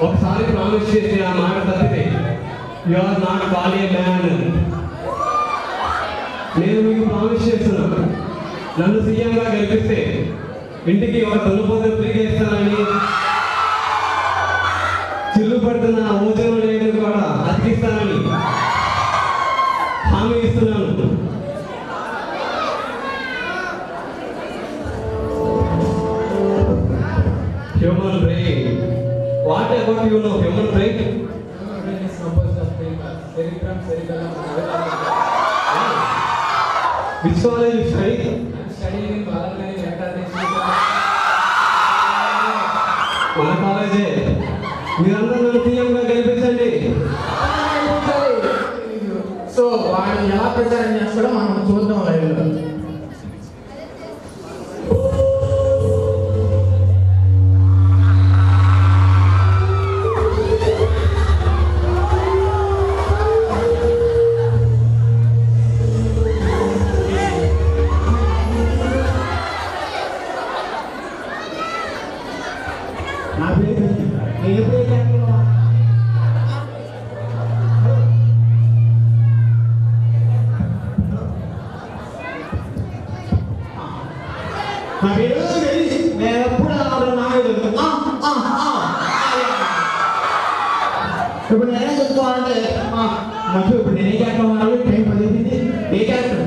ఒకసారి ప్రామిస్ చేసి ఆ మాట తప్పితే you are not call a man. నేను మీకు ప్రామిస్ చేస్తున్నాను, నన్ను సీఎంగా గెలిపిస్తే ఇంటికి ఒక తొలిపోతే ఫ్రీగా ఇస్తానని, చిల్లు పడుతున్న ఓజోన్ లేని కూడా అతికిస్తానని హామీ ఇస్తున్నాను. Human brain. What about you know human brain? Human brain is composed of cerebrum, cerebellum, Which college you study? I'm studying in Balanagari Venkateswara Institute. మన కాలేజే. మీరందరూ నన్ను సీఎంగా గెలిపించండి. సో వాడు ఎలా ప్రచారం చేస్తాడో మనం చూద్దాం లైవ్లో. ఇప్పుడు నేనే చెప్పుకోవాలంటే మంచి ఇప్పుడు నేనే చేస్తాను టైం పదింది ఏ క్యారెక్టర్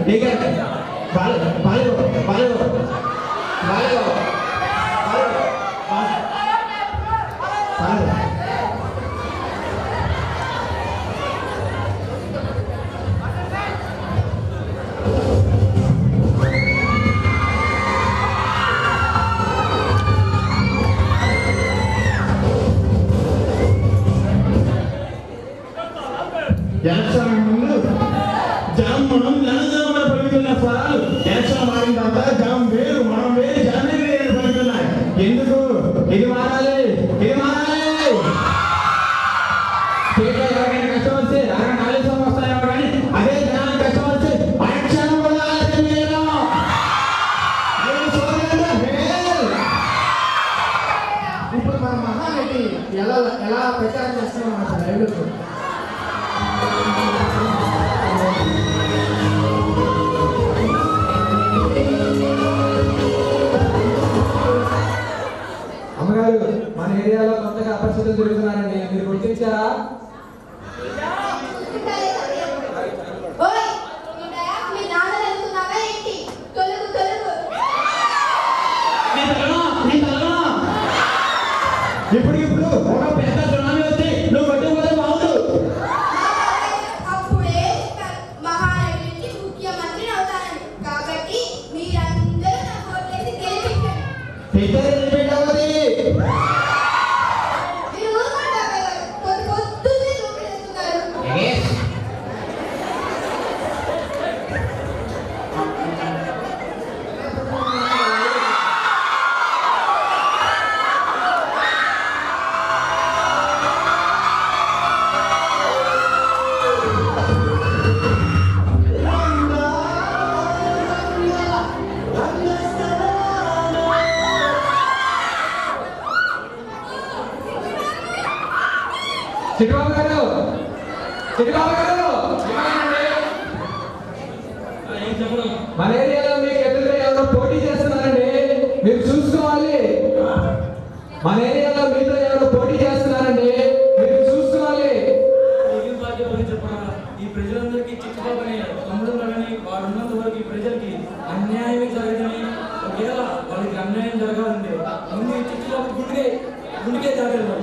ఎలక్షన్ ముందు జనం మనం జనజనమని పలుకుతున్న స్వరాలు ఎలక్షన్ మారిన తర్వాత జనం వేరు మనం వేరు జనమే వేరు పలుకుతున్నాయి. ఎందుకు ఇది మారాలి? ఎవరికైనా కష్టం వస్తే నాలుగు సంవత్సరాలు కానీ అదే జనానికి కష్టం వస్తే పరీక్షను కూడా ఇప్పుడు మన మహానటి ఎలా ప్రచారం చేస్తున్నాం మన లైవ్లో. అమ్మగారు, మన ఏరియాలో కొత్తగా అపరిచితులు తిరుగుతున్నారండి, మీరు గుర్తించారా? ఇప్పుడు ఒక పెద్ద సునామీ వస్తే నువ్వు కొట్టుకుపోతే బాగుండు. అప్పుడే మహానటికి ముఖ్యమంత్రి అవుతానని, కాబట్టి మీరందరూ నా ఓట్లేసి గెలిపించండి. మీరు ఊరుకుంటారు, పొద్దున్నే చూపిస్తున్నారు. చిట్టుబాబు గారు మన ఏరియాలో మీకు ఎదురుగా ఎవరో పోటీ చేస్తున్నారండి, మీరు చూసుకోవాలి. మన ఏరియాలో మీతో ఎవరో పోటీ చేస్తున్నారండి, మీరు చూసుకోవాలి. ఈ ప్రజలందరికీ చిట్టుబాబుని తమ్ముడుని వాడు ఉన్నంత వరకు ఈ ప్రజలకి అన్యాయమే జరగదని, ఒకవేళ వాళ్ళకి అన్యాయం జరగాలంటే ముందు ఈ చిట్టుబాబు గుండెకే జరగదు.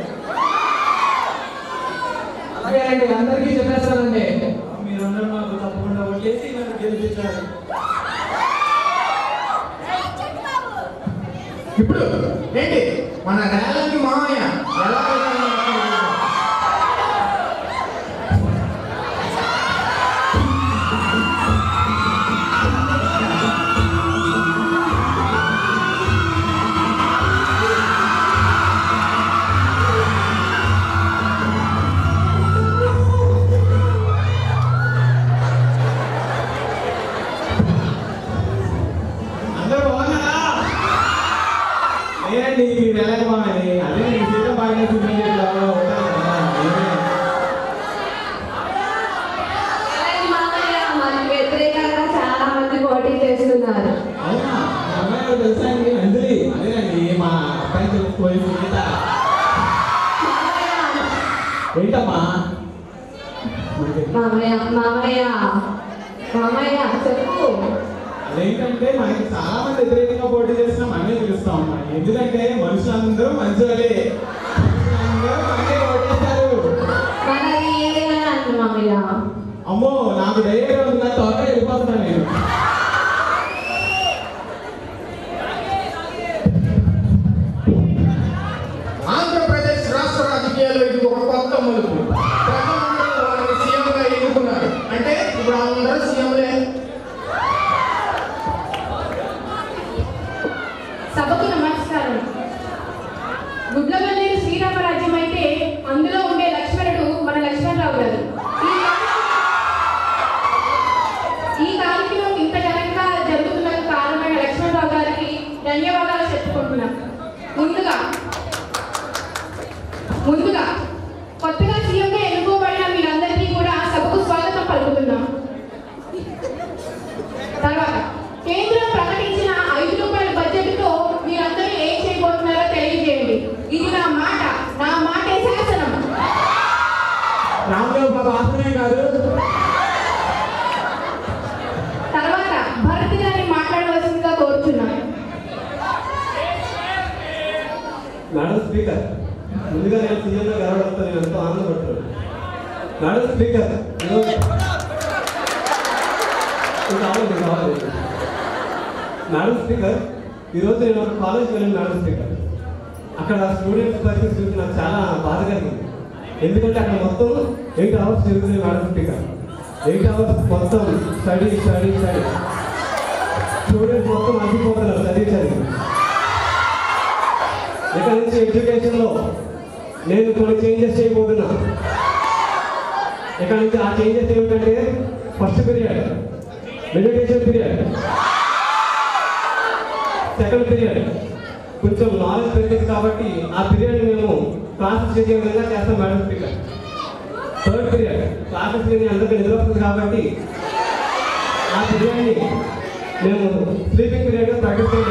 అలాగే అండి, అందరికీ చెప్పేస్తానండి. మీరందరూ మాకు తప్పకుండా ఓట్లేసి నన్ను గెలిపించారు. ఇప్పుడు ఏంటి మన రేలంగి మామయ్య ఎలా నేనండి రేలంగి మామయ్యని. అదే సీతం బాగా చూపించారు. ఏంటమ్మా? మామయ్య మామయ్య మామయ్య చెప్పు. అదేంటంటే మనకి చాలా మంది వ్యతిరేకంగా పోటీ చేసిన మనమే పిలుస్తాం అమ్మా. ఎందుకంటే మనుషులందరూ మంచివాళ్ళే, మనుషులందరూ మనకే ఓటేస్తారు. మనది ఏదైనా అంటు మామయ్య. అమ్మో నాకు ధైర్యం ఉంది, నా త్వరగా వెళ్ళిపోతున్నాను నేను. ఆంధ్రప్రదేశ్ రాష్ట్ర రాజకీయాల్లో ఇది ఒక కొత్త మలుపు. ప్రజలందరూ వారిని సీఎంగా ఎన్నుకున్నారు. అంటే ఇప్పుడు అందరూ సీఎంలే. సభకు నమస్కారం. గుడ్లవల్లేరు శ్రీరామరాజ్యం అయితే అందులో ఉండే లక్ష్మణుడు మన లక్ష్మణరావు గారు. ఈ కార్యక్రమం ఇంత ఘనంగా జరుగుతున్న కారణమైన లక్ష్మణరావు గారికి ధన్యవాదాలు చెప్పుకుంటున్నాం. ముందుగా కొత్తగా సీఎంగా ఎన్నుకోబడిన మీరందరికీ కూడా సభకు స్వాగతం పలుకుతున్నాం. తర్వాత కేంద్రం ప్రకటించిన 5 రూపాయల బడ్జెట్తో మీరందరూ ఏం చేయబోతున్నారో తెలియజేయండి. ఇది నా మాటే శాసనం. రాములు బాబు ఆశ్రమే కాదు. తర్వాత భరత్ గారిని మాట్లాడవలసిందిగా కోరుతున్నాను. మేడం స్పీకర్, ముందుగా నేను సీఎంగా గెలవడంతో నేను ఎంతో ఆనందపడుతున్నాను. మేడం స్పీకర్, మేడం స్పీకర్, ఈరోజు నేను ఒక కాలేజ్కి వెళ్ళాను మేడం స్పీకర్. అక్కడ స్టూడెంట్స్ పరిస్థితి చూసి నాకు చాలా బాధ కలిగింది. ఎందుకంటే అక్కడ మొత్తం 8 అవర్స్ జరుగుతుంది మేడం స్పీకర్. 8 అవర్స్ మొత్తం స్టడీ. స్టూడెంట్స్ మొత్తం అడ్డుకోగలరు చదివి. ఇక్కడ నుంచి ఎడ్యుకేషన్లో నేను కొన్ని చేంజెస్ చేయబోతున్నా. ఇక్కడ నుంచి ఆ చేంజెస్ ఏమిటంటే, first period meditation period, second period కొంచెం నాలెడ్జ్ పెరిగింది కాబట్టి ఆ పీరియడ్ మేము క్లాసెస్ చేసే విధంగా చేస్తాం madam speaker. Third period classes అందరికీ నిద్రపోతుంది కాబట్టి ఆ పీరియడ్ని మేము స్లీపింగ్ పీరియడ్గా ప్రకటిస్తాం.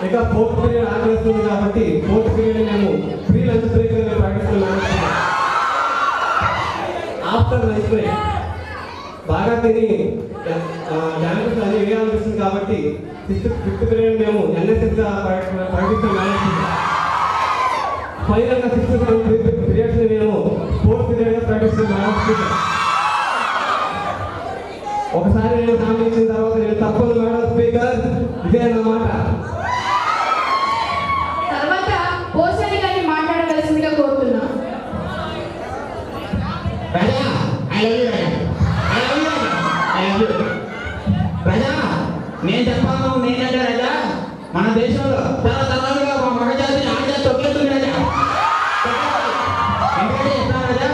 ఇక ఫోర్త్ పీరియడ్ ఆకలిస్తుంది కాబట్టి ఫోర్త్ పీరియడ్ మేము ఫ్రీ లంచ్ బ్రేక్ ప్రకటిస్తున్నాం. ఆఫ్టర్ లంచ్ బ్రేక్ బాగా తిని డాన్సెస్ అన్ని వేయాలనిపిస్తుంది కాబట్టి ఫిఫ్త్ పీరియడ్ మేము ఎన్ఎస్ఎస్గా ప్రకటిస్తున్నాం. ఫైనల్గా 6th, 7th పీరియడ్స్ మేము ఫోర్త్ పీరియడ్గా ప్రకటిస్తున్నాం. ఒకసారి నేను హామీ ఇచ్చిన తర్వాత నేను తప్పదు మేడం స్పీకర్, ఇదే అన్నమాట. తర్వాత పోసాని గారిని మాట్లాడవలసిందిగా కోరుతున్నాం. ప్రజా నేను చెప్పాను, నేనంటే రాజా మన దేశంలో చాలా తరాలుగా మా మగజాతిని ఆడజాతి తొక్కేస్తుంది రాజా. ఎందుకంటే ఎట్లా రాజా,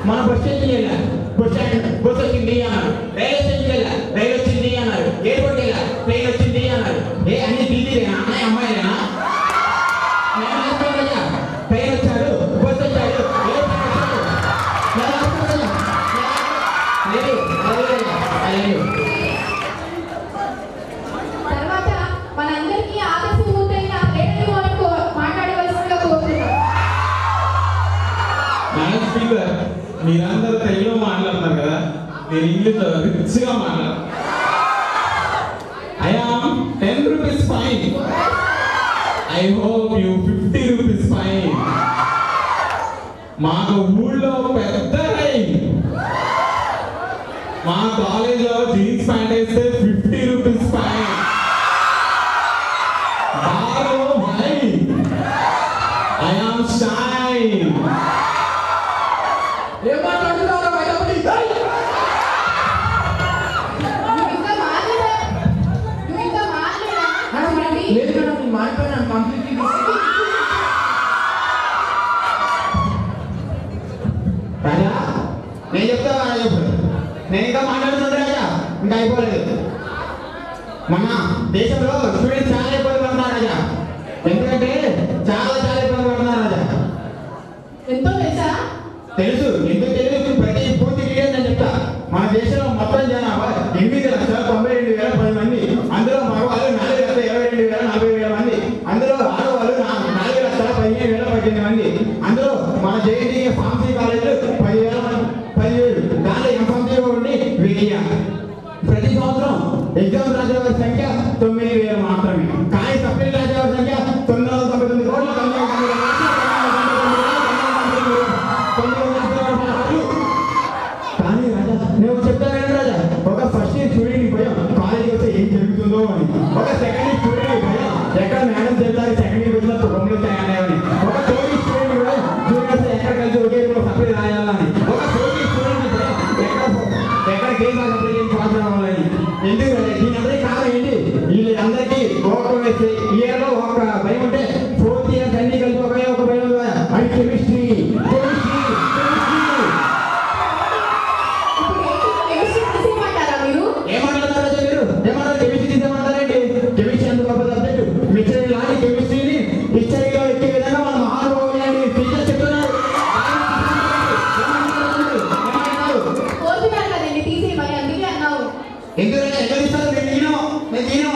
మన బస్ స్టేషన్ వెళ్ళా, బస్ వచ్చింది అన్నారు, రైల్వే స్టేషన్కి వెళ్ళా, రైలు వచ్చింది అన్నారు, ఎయిర్పోర్ట్ వెళ్ళా, ట్రైన్ వచ్చింది అన్నారు. అన్ని ఢిల్లీలేనా, అమ్మాయి అమ్మాయిలేనా? నేను రాస్తాను రాజా, ట్రైన్ వచ్చాడు, బస్ వచ్చాడు, ఎయిర్పోర్ట్ వచ్చాడు. తర్వాత మనందరికీ ఆదర్శమూర్తైన రేడియో వరకు మాట్లాడవలసిందిగా కోరుతున్నాం. మేడం స్పీకర్, మీరందరూ తెలుగులో మాట్లాడుతున్నారు కదా, నేను ఇంగ్లీష్లో రిచ్గా మాట్లాడు. I am 10 rupees fine. I hope you 50 rupees fine. మాకు ఊళ్ళో పెద్ద రైన్, మా కాలేజ్లో జీన్స్ ప్యాంట్ వేస్తే 50 రూపీస్ ఫైన్. బారో భాయ్, ఐ ఆమ్ షైన్. ఏం మాట్లాడుతున్నారో బయటపడి. నువ్వు ఇంకా మాట్లాడా? లేదు మేడం, నేను మాట్లాడాను కంప్లీట్లీ. రాజా నేను చెప్తా రాజా, ఇప్పుడు నేను ఇంకా మాట్లాడుతున్నాను రాజా, ఇంకా అయిపోలేదు. మన దేశంలో స్టూడెంట్స్ చాలా ఇబ్బంది పడుతున్నారు రాజా. ఎందుకంటే చాలా ఇబ్బంది పడుతున్నారు రాజా. ఎంతో తెలుసా? తెలుసు, ఎందుకు తెలియదు, ప్రతి పూర్తి డీటెయిల్స్ అని చెప్తా. మన దేశంలో మొత్తం జనాభా 8,92,010 మంది. అందులో మగవాళ్ళు 4,22,40,000 మంది. అందులో ఆడవాళ్ళు 4,10,000 15,000 మంది. అందులో మన జేఎన్టీ ఫార్మసీ కాలేజీలో 10,000 దానిలో ఎంఫార్మసీ ఉండి 1000. ప్రతి సంవత్సరం ఎగ్జామ్ రాసే వారి సంఖ్య 9,000 మాత్రమే. కానీ సప్లైలు రాసే వారి సంఖ్య 999 కోట్లు. కానీ రాజా నేను చెప్తాను రాజా, ఒక ఫస్ట్ ఇయర్ స్టూడెంట్ భయం కాలేజీకి వస్తే ఏం జరుగుతుందో అని, ఒక సెకండ్ ఇయర్ స్టూడెంట్ భయం ఎక్కడ మేడం చెప్తారు సెకండ్ ఇయర్ వచ్చిన రూమ్లో తయారయ్యాలని, ఒక థర్డ్ ఇయర్ స్టూడెంట్ కూడా జూనియర్స్ ఎక్కడ కలిసి ఒకే సప్లై రాయాలని, ఒక ఫోర్త్ ఇయర్ స్టూడెంట్ ఎక్కడ కేసు సప్లై చేసి పాస్ రావాలని. ఎందుకు దీని అందరికీ కారణం ఏంటి? వీళ్ళందరికీ ఒక ఇయర్లో ఒక భయం ఉంటే ఫోర్త్ ఇయర్స్ అన్ని కలిసి ఒక భయం అది కెమిస్ట్రీ. ఏమంటారు మీరు? ఏమంటారు? కెమిస్ట్రీ తీసేమంటారండి? కెమిస్ట్రీ ఎంత గొప్ప సబ్జెక్టు. మిస్టరీ లాంటి కెమిస్ట్రీని హిస్టరీలో ఎక్కే విధంగా మన మహానుభావులు టీచర్ చెప్తున్నారు. ఎందుకంటే ఎక్కడ ఇస్తారు? నేను తీను.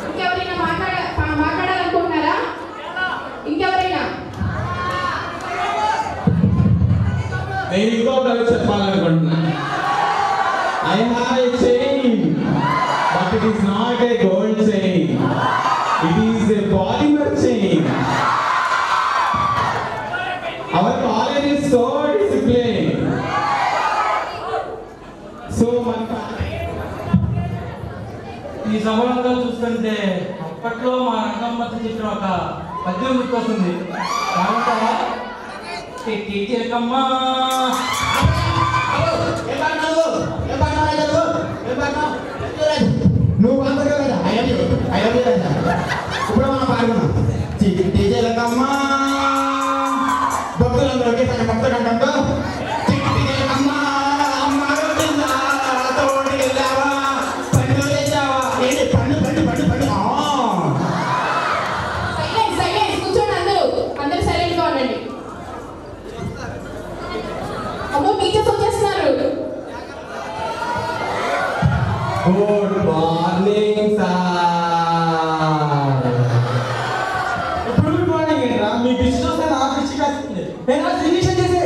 ఇంకెవరైనా మాట్లాడాలనుకుంటున్నారా? ఇంకెవరైనా? నేను ఇంకొకటి చెప్పాలనుకుంటున్నా. I have a chain, but it is not a gold chain. It is a polymer chain. Our college is so disciplined. So ఈ సభలో చూస్తుంటే అప్పట్లో మా రంగమ్మ చెప్పిన ఒక పద్యం గుర్తొస్తుంది. చిలకమ్మా నువ్వు అందరూ కదా ఇప్పుడు మనం పాల్గొన్నాం. చిలకమ్మా భక్తులందరూ ఒకేసారి భక్త కంటంతో చిలకమ్మా తోడు వెళ్ళావా పండు వెళ్ళావా ఏంటి పండు పండు పండు పండు. కూర్చోండి, అందరూ సైలెంట్ గా ఉండండి. అమ్మో టీచర్స్ వచ్చేస్తున్నారు. Good morning sir. ఇప్పుడు గుడ్ మార్నింగ్ ఏంట్రా? మీ పిచ్చి చూస్తే నా పిచ్చి కాస్తుంది. నేను ఇంజక్షన్ చేసే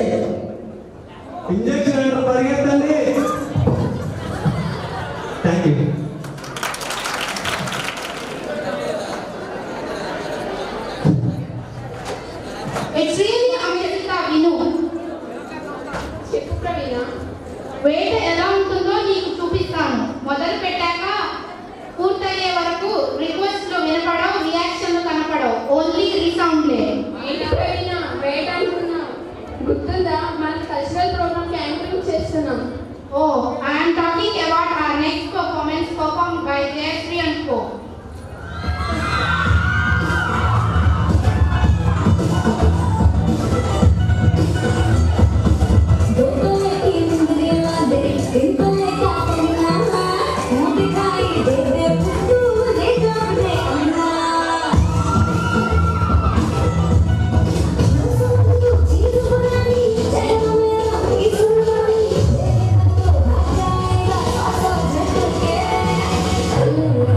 ఇంజక్షన్ ఏంటో పరిగెత్తండి. Thank you. It's really amazing that we know. చెప్పు ప్రవీణ. వేట ఎలా ఉంటుందో నీకు చూపిస్తాను. మొదలు పెట్టాక పూర్తయ్యే వరకు రిక్వెస్ట్ లో వినపడవు, రియాక్షన్ కనపడవు, ఓన్లీ రీసౌండ్లే. ఏంటి ప్రవీణ వేట అనుకున్నా? గుర్తుందా మన కల్చరల్ ప్రోగ్రామ్ యాంకరింగ్ చేస్తున్నాం. Oh, I'm talking about our next performance performed by Jayashree and Co. Ooh.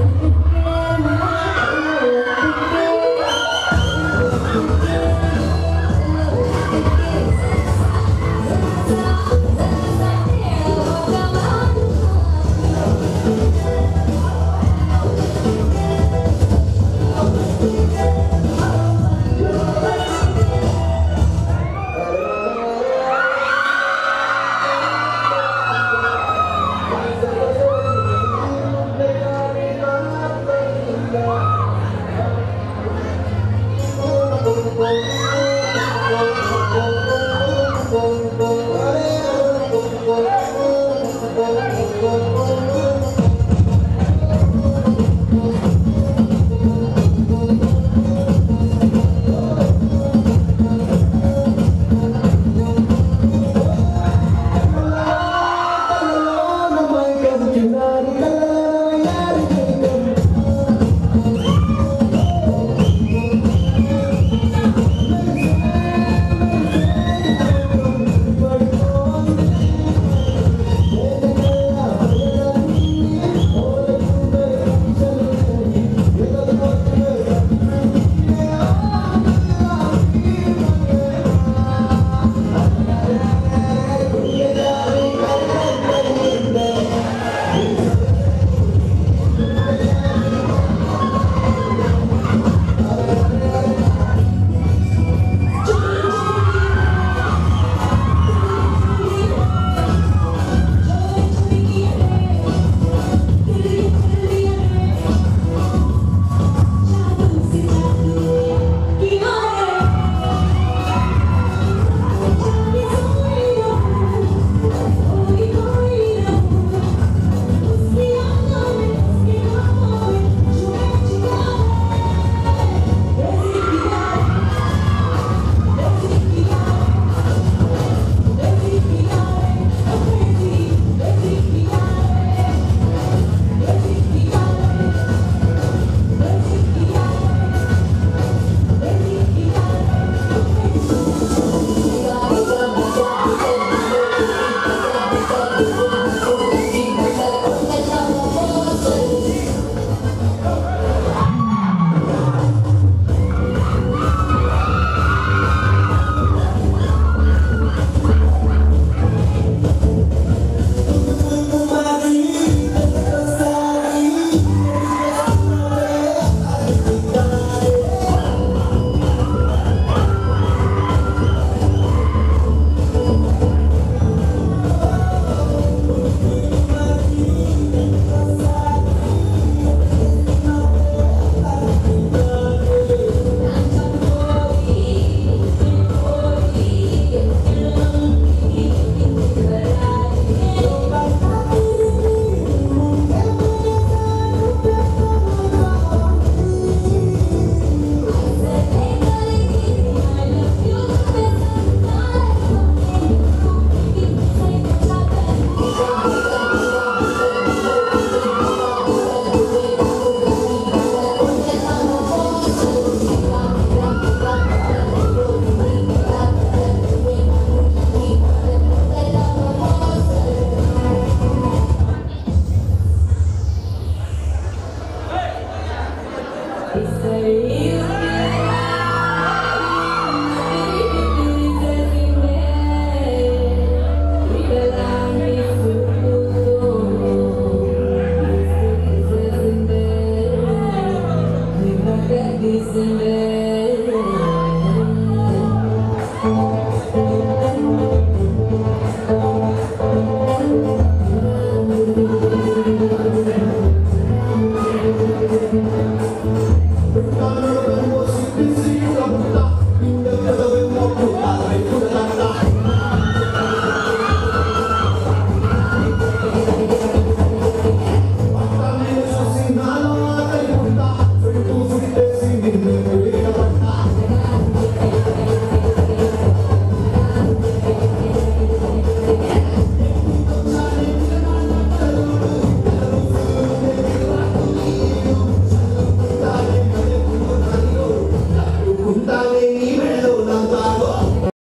December